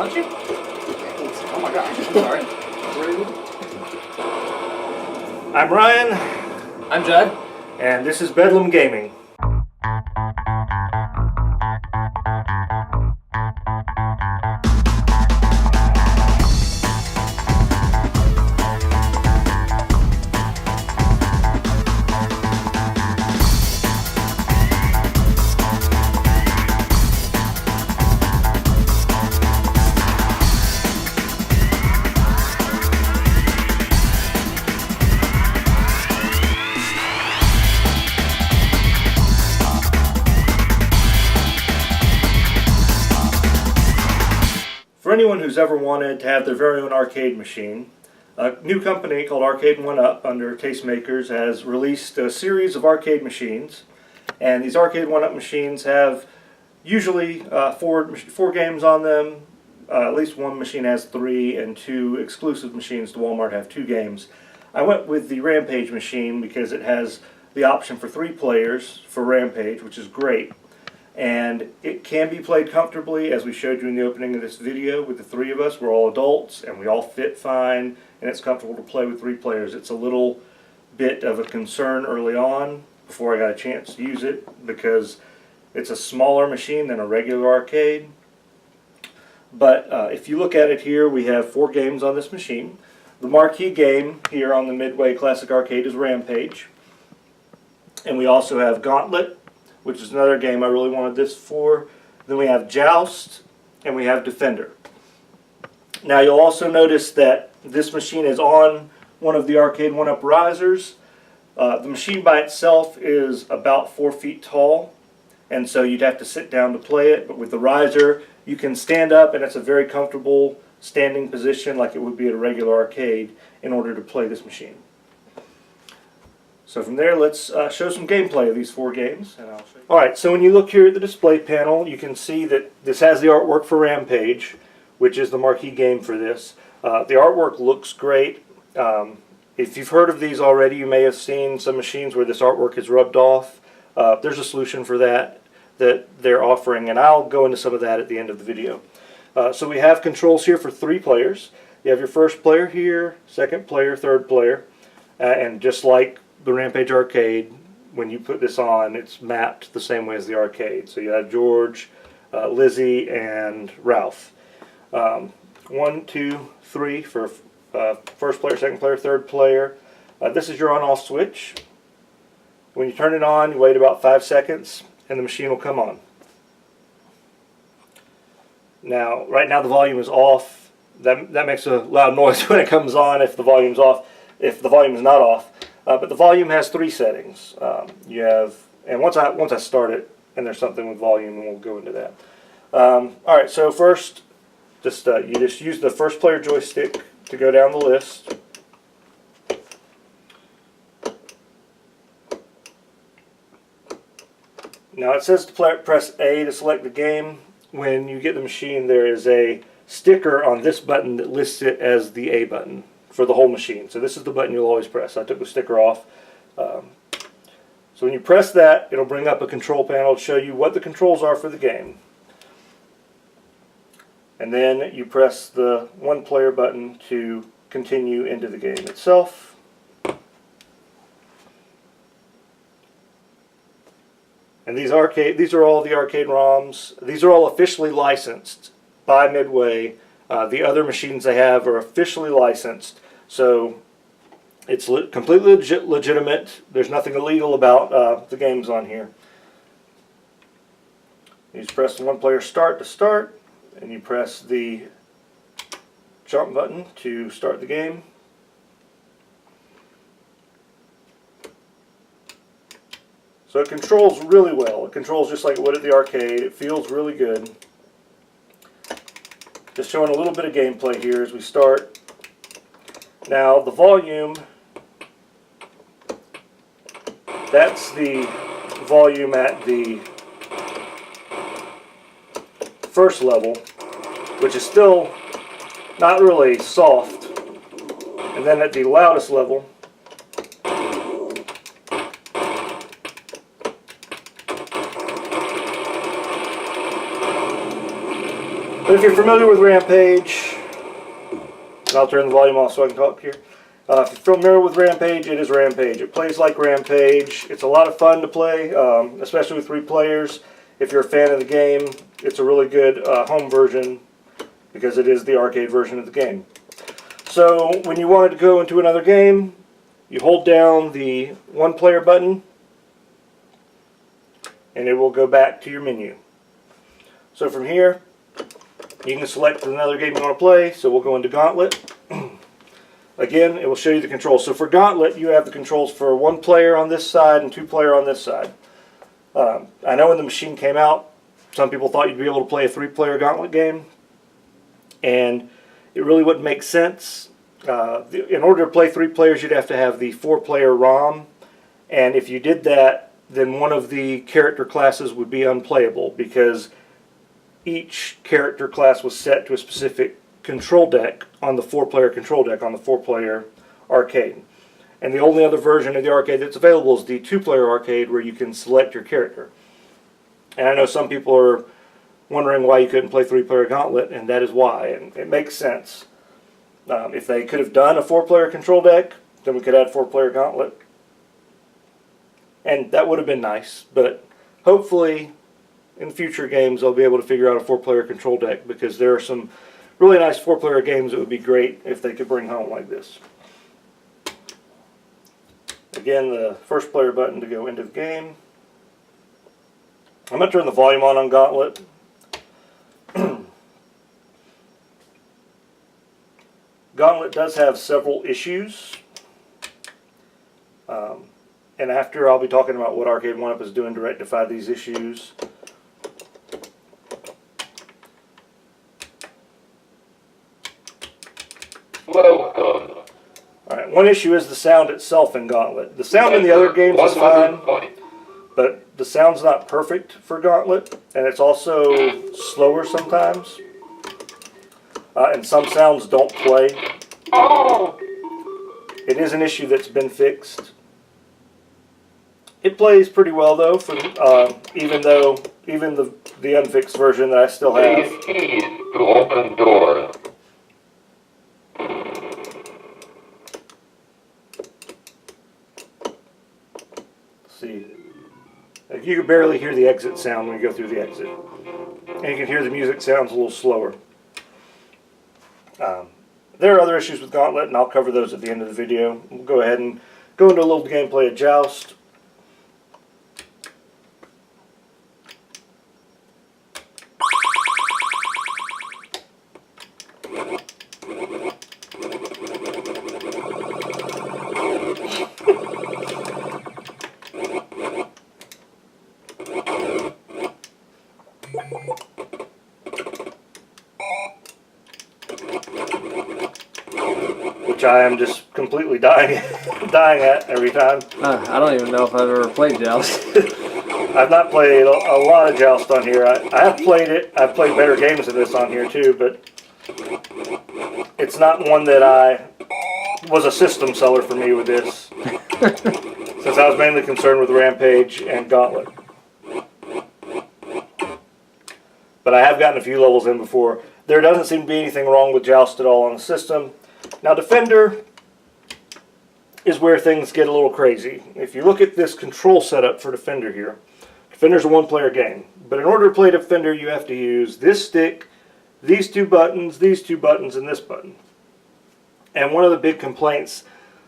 Punch you? Oh my gosh, I'm sorry. I'm Ryan. I'm Judd. And this is Bedlam Gaming. For anyone who's ever wanted to have their very own arcade machine, a new company called Arcade1Up under Tastemakers has released a series of arcade machines, and these Arcade1Up machines have usually four games on them. At least one machine has 3, and 2 exclusive machines to Walmart have 2 games. I went with the Rampage machine because it has the option for 3 players for Rampage, which is great. And it can be played comfortably, as we showed you in the opening of this video. With the 3 of us, we're all adults and we all fit fine, and it's comfortable to play with 3 players. It's a little bit of a concern early on before I got a chance to use it, because it's a smaller machine than a regular arcade. But if you look at it here, we have 4 games on this machine. The marquee game here on the Midway Classic Arcade is Rampage, and we also have Gauntlet, which is another game I really wanted this for. Then we have Joust, and we have Defender. Now you'll also notice that this machine is on one of the Arcade1Up risers. The machine by itself is about 4 feet tall, and so you'd have to sit down to play it, but with the riser you can stand up, and it's a very comfortable standing position like it would be at a regular arcade in order to play this machine. So from there, let's show some gameplay of these 4 games. Alright, so when you look here at the display panel, you can see that this has the artwork for Rampage, which is the marquee game for this. The artwork looks great. If you've heard of these already, you may have seen some machines where this artwork is rubbed off. There's a solution for that they're offering, and I'll go into some of that at the end of the video. So we have controls here for 3 players. You have your first player here, second player, third player, and just like the Rampage arcade, when you put this on, it's mapped the same way as the arcade. So you have George, Lizzie, and Ralph. 1, 2, 3 for first player, second player, third player. This is your on-off switch. When you turn it on, you wait about 5 seconds, and the machine will come on. Now, right now the volume is off. That makes a loud noise when it comes on if the volume's off. If the volume is not off. But the volume has 3 settings. You have, and once I start it, and there's something with volume, and we'll go into that. Alright, so first, you just use the first player joystick to go down the list. Now it says to press A to select the game. When you get the machine, there is a sticker on this button that lists it as the A button for the whole machine. So this is the button you'll always press. I took the sticker off. So when you press that, it'll bring up a control panel to show you what the controls are for the game. And then you press the 1 player button to continue into the game itself. And these are all the arcade ROMs. These are all officially licensed by Midway. The other machines they have are officially licensed, so it's completely legitimate. There's nothing illegal about the games on here. You just press the 1 player start to start, and you press the jump button to start the game. So it controls really well. It controls just like it would at the arcade. It feels really good. Just showing a little bit of gameplay here as we start. Now the volume, that's the volume at the first level, which is still not really soft. And then at the loudest level, But if you're familiar with Rampage, and I'll turn the volume off so I can talk here. If you're familiar with Rampage, it is Rampage. It plays like Rampage. It's a lot of fun to play, especially with 3 players. If you're a fan of the game, it's a really good home version because it is the arcade version of the game. So when you wanted to go into another game, you hold down the 1-player button and it will go back to your menu. So from here, you can select another game you want to play. So we'll go into Gauntlet. Again, it will show you the controls. So for Gauntlet, you have the controls for 1 player on this side and 2 player on this side. I know when the machine came out, some people thought you'd be able to play a 3-player Gauntlet game, and it really wouldn't make sense. In order to play 3 players, you'd have to have the 4-player ROM, and if you did that, then one of the character classes would be unplayable because each character class was set to a specific control deck on the 4-player control deck on the 4-player arcade. And the only other version of the arcade that's available is the 2-player arcade where you can select your character. And I know some people are wondering why you couldn't play 3-player Gauntlet, and that is why. And it makes sense. If they could have done a 4-player control deck, then we could add 4-player Gauntlet. And that would have been nice, but hopefully in future games they'll be able to figure out a 4-player control deck because there are some really nice 4-player games that would be great if they could bring home like this. Again, the 1st player button to go into the game. I'm going to turn the volume on Gauntlet. Gauntlet does have several issues. And after I'll be talking about what Arcade1Up is doing to rectify these issues. Welcome. Alright, one issue is the sound itself in Gauntlet. The sound in the other games is fine, but the sound's not perfect for Gauntlet, and it's also slower sometimes. And some sounds don't play. It is an issue that's been fixed. It plays pretty well though, for even the unfixed version that I still have. Please keys to open doors. See, like you can barely hear the exit sound when you go through the exit, and you can hear the music sounds a little slower. There are other issues with Gauntlet, and I'll cover those at the end of the video. We'll go ahead and go into a little gameplay of Joust. Which I am just completely dying at every time. I don't even know if I've ever played Joust. I've not played a lot of Joust on here. I have played it. I've played better games than this on here too, but it's not one that I was a system seller for me with this. Since I was mainly concerned with Rampage and Gauntlet. But I have gotten a few levels in before. There doesn't seem to be anything wrong with Joust at all on the system. Now Defender is where things get a little crazy. If you look at this control setup for Defender here, Defender's a 1-player game. But in order to play Defender, you have to use this stick, these 2 buttons, these 2 buttons, and this button. And one of the big complaints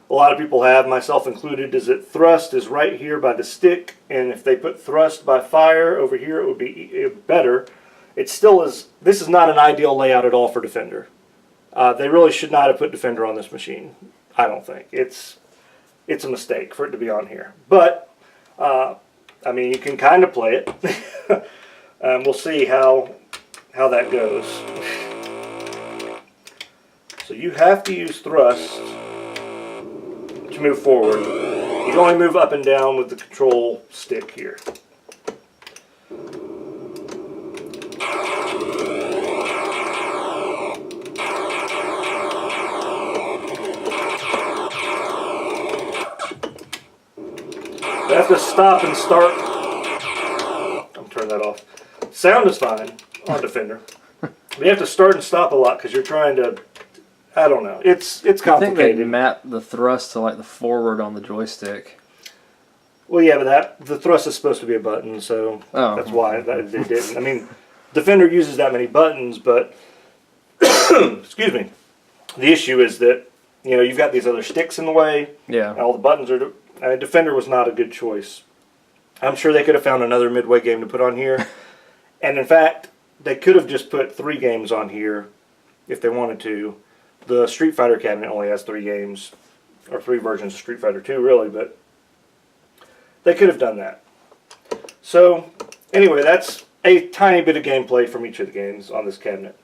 a lot of people have, myself included, is that thrust is right here by the stick, and if they put thrust by fire over here, it would be better. It still is. This is not an ideal layout at all for Defender. They really should not have put Defender on this machine. I don't think it's a mistake for it to be on here. But I mean, you can kind of play it. We'll see how that goes. So you have to use thrust to move forward. You can only move up and down with the control stick here. I have to stop and start. I'm turning that off. Sound is fine on Defender. you have to start and stop a lot because you're trying to. I don't know. It's I think they complicated. map the thrust to like the forward on the joystick. Well, yeah, but the thrust is supposed to be a button, so that's why they didn't. I mean, Defender uses that many buttons, but excuse me. The issue is that you've got these other sticks in the way. Yeah. And all the buttons are. Defender was not a good choice. I'm sure they could have found another Midway game to put on here, and in fact, they could have just put 3 games on here if they wanted to. The Street Fighter cabinet only has 3 games, or 3 versions of Street Fighter 2, really, but they could have done that. So, anyway, that's a tiny bit of gameplay from each of the games on this cabinet.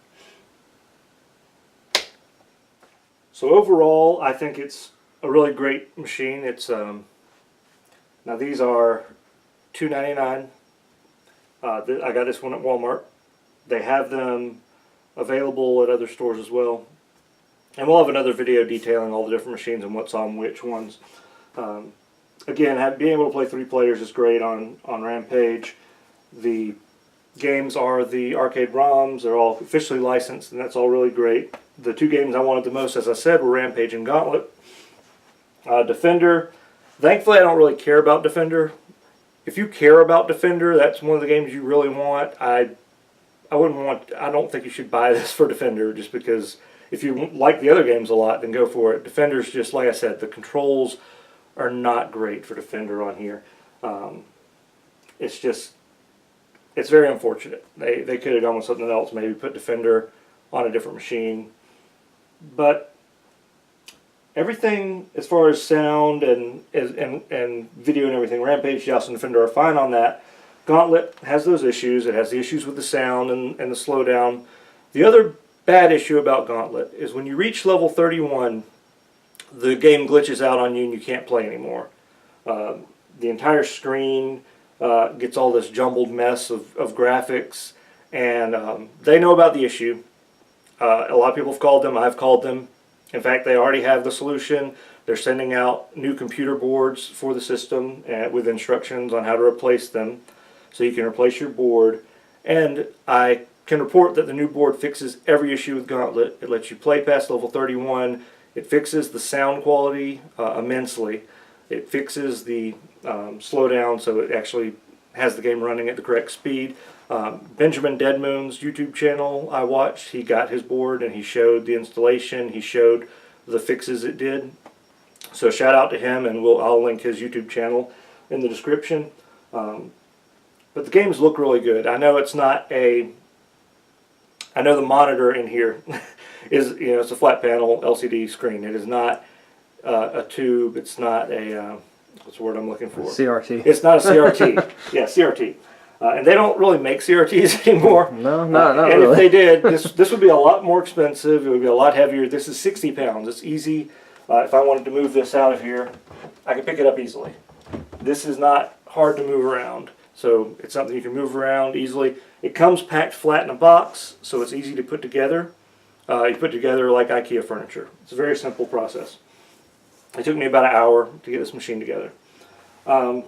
So overall, I think it's a really great machine. It's now these are $2.99. I got this one at Walmart. They have them available at other stores as well. And we'll have another video detailing all the different machines and what's on which ones. Again, being able to play 3 players is great on Rampage. The games are the arcade ROMs. They're all officially licensed, and that's all really great. The 2 games I wanted the most, as I said, were Rampage and Gauntlet. Defender, thankfully I don't really care about Defender. If you care about Defender, that's one of the games you really want. I don't think you should buy this for Defender, just because if you like the other games a lot, then go for it. Defender's just, like I said, the controls are not great for Defender on here. It's very unfortunate. They could have gone with something else, maybe put Defender on a different machine. But everything as far as sound and video and everything, Rampage, Joust, and Defender are fine on that. Gauntlet has those issues. It has the issues with the sound and the slowdown. The other bad issue about Gauntlet is when you reach level 31, the game glitches out on you and you can't play anymore. The entire screen gets all this jumbled mess of graphics, and they know about the issue. A lot of people have called them. I've called them. In fact, they already have the solution. They're sending out new computer boards for the system with instructions on how to replace them, so you can replace your board. And I can report that the new board fixes every issue with Gauntlet. It lets you play past level 31. It fixes the sound quality immensely. It fixes the slowdown, so it actually has the game running at the correct speed. Benjamin Deadmoon's YouTube channel I watched, he got his board and he showed the installation. He showed the fixes it did. So shout out to him, and I'll link his YouTube channel in the description. But the games look really good. I know it's not a... I know the monitor in here is, it's a flat panel LCD screen. It is not a tube. It's not a, what's the word I'm looking for? CRT. It's not a CRT. Yeah, CRT. And they don't really make CRTs anymore. No, not really. And if they did, this would be a lot more expensive. It would be a lot heavier. This is 60 pounds. It's easy. If I wanted to move this out of here, I could pick it up easily. This is not hard to move around. So it's something you can move around easily. It comes packed flat in a box, so it's easy to put together. You put together like IKEA furniture. It's a very simple process. It took me about an hour to get this machine together. The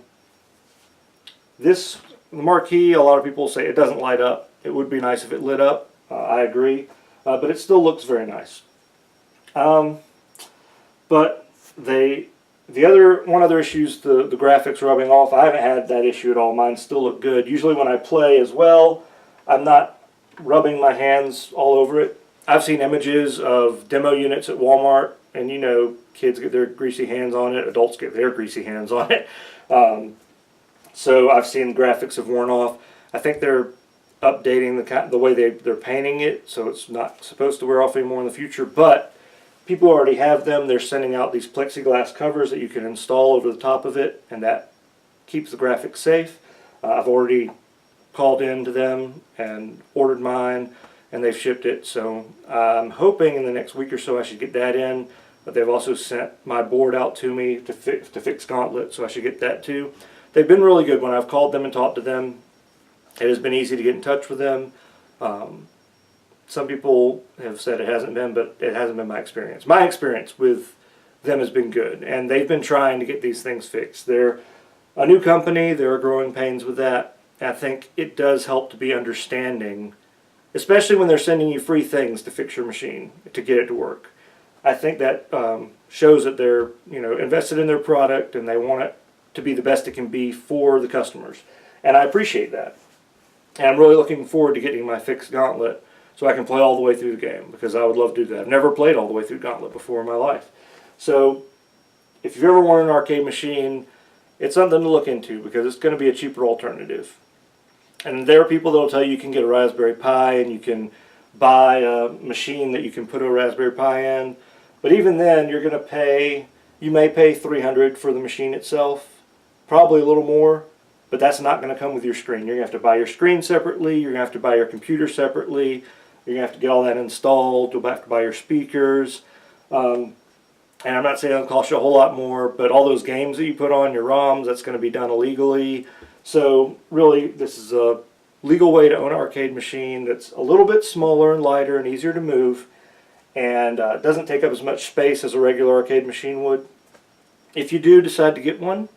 marquee, a lot of people say it doesn't light up. It would be nice if it lit up. I agree. But it still looks very nice. But one other issue is the graphics rubbing off. I haven't had that issue at all. Mine still look good. Usually when I play as well, I'm not rubbing my hands all over it. I've seen images of demo units at Walmart, and kids get their greasy hands on it, adults get their greasy hands on it. So I've seen graphics have worn off. I think they're updating the way they're painting it, so it's not supposed to wear off anymore in the future, but people already have them. They're sending out these plexiglass covers that you can install over the top of it, and that keeps the graphics safe. I've already called in to them and ordered mine, and they've shipped it, so I'm hoping in the next week or so I should get that in. But they've also sent my board out to me to fix Gauntlet, so I should get that too. They've been really good when I've called them and talked to them. It has been easy to get in touch with them. Some people have said it hasn't been, but it hasn't been my experience. My experience with them has been good, and they've been trying to get these things fixed. They're a new company. There are growing pains with that. I think it does help to be understanding especially when they're sending you free things to fix your machine to get it to work. I think that shows that they're invested in their product and they want it to be the best it can be for the customers, and I appreciate that. And I'm really looking forward to getting my fixed Gauntlet so I can play all the way through the game, because I would love to do that. I've never played all the way through Gauntlet before in my life. So if you've ever wanted an arcade machine, it's something to look into because it's going to be a cheaper alternative. And there are people that will tell you can get a Raspberry Pi and you can buy a machine that you can put a Raspberry Pi in. But even then, you're going to pay, you may pay $300 for the machine itself, probably a little more, but that's not going to come with your screen. You're going to have to buy your screen separately, you're going to have to buy your computer separately, you're going to have to get all that installed, you'll have to buy your speakers. And I'm not saying it'll cost you a whole lot more, but all those games that you put on your ROMs, that's going to be done illegally. So really, this is a legal way to own an arcade machine that's a little bit smaller and lighter and easier to move, and doesn't take up as much space as a regular arcade machine would. If you do decide to get one,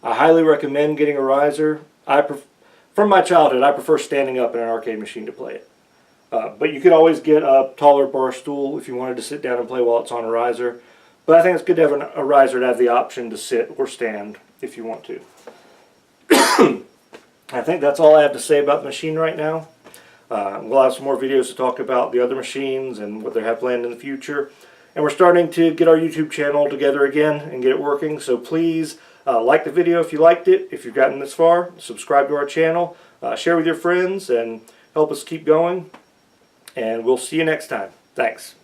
I highly recommend getting a riser. From my childhood, I prefer standing up in an arcade machine to play it. But you could always get a taller bar stool if you wanted to sit down and play while it's on a riser. But I think it's good to have a riser to have the option to sit or stand if you want to. I think that's all I have to say about the machine right now. We'll have some more videos to talk about the other machines and what they have planned in the future. And we're starting to get our YouTube channel together again and get it working. So please like the video if you liked it. If you've gotten this far, subscribe to our channel, share with your friends, and help us keep going. And we'll see you next time. Thanks.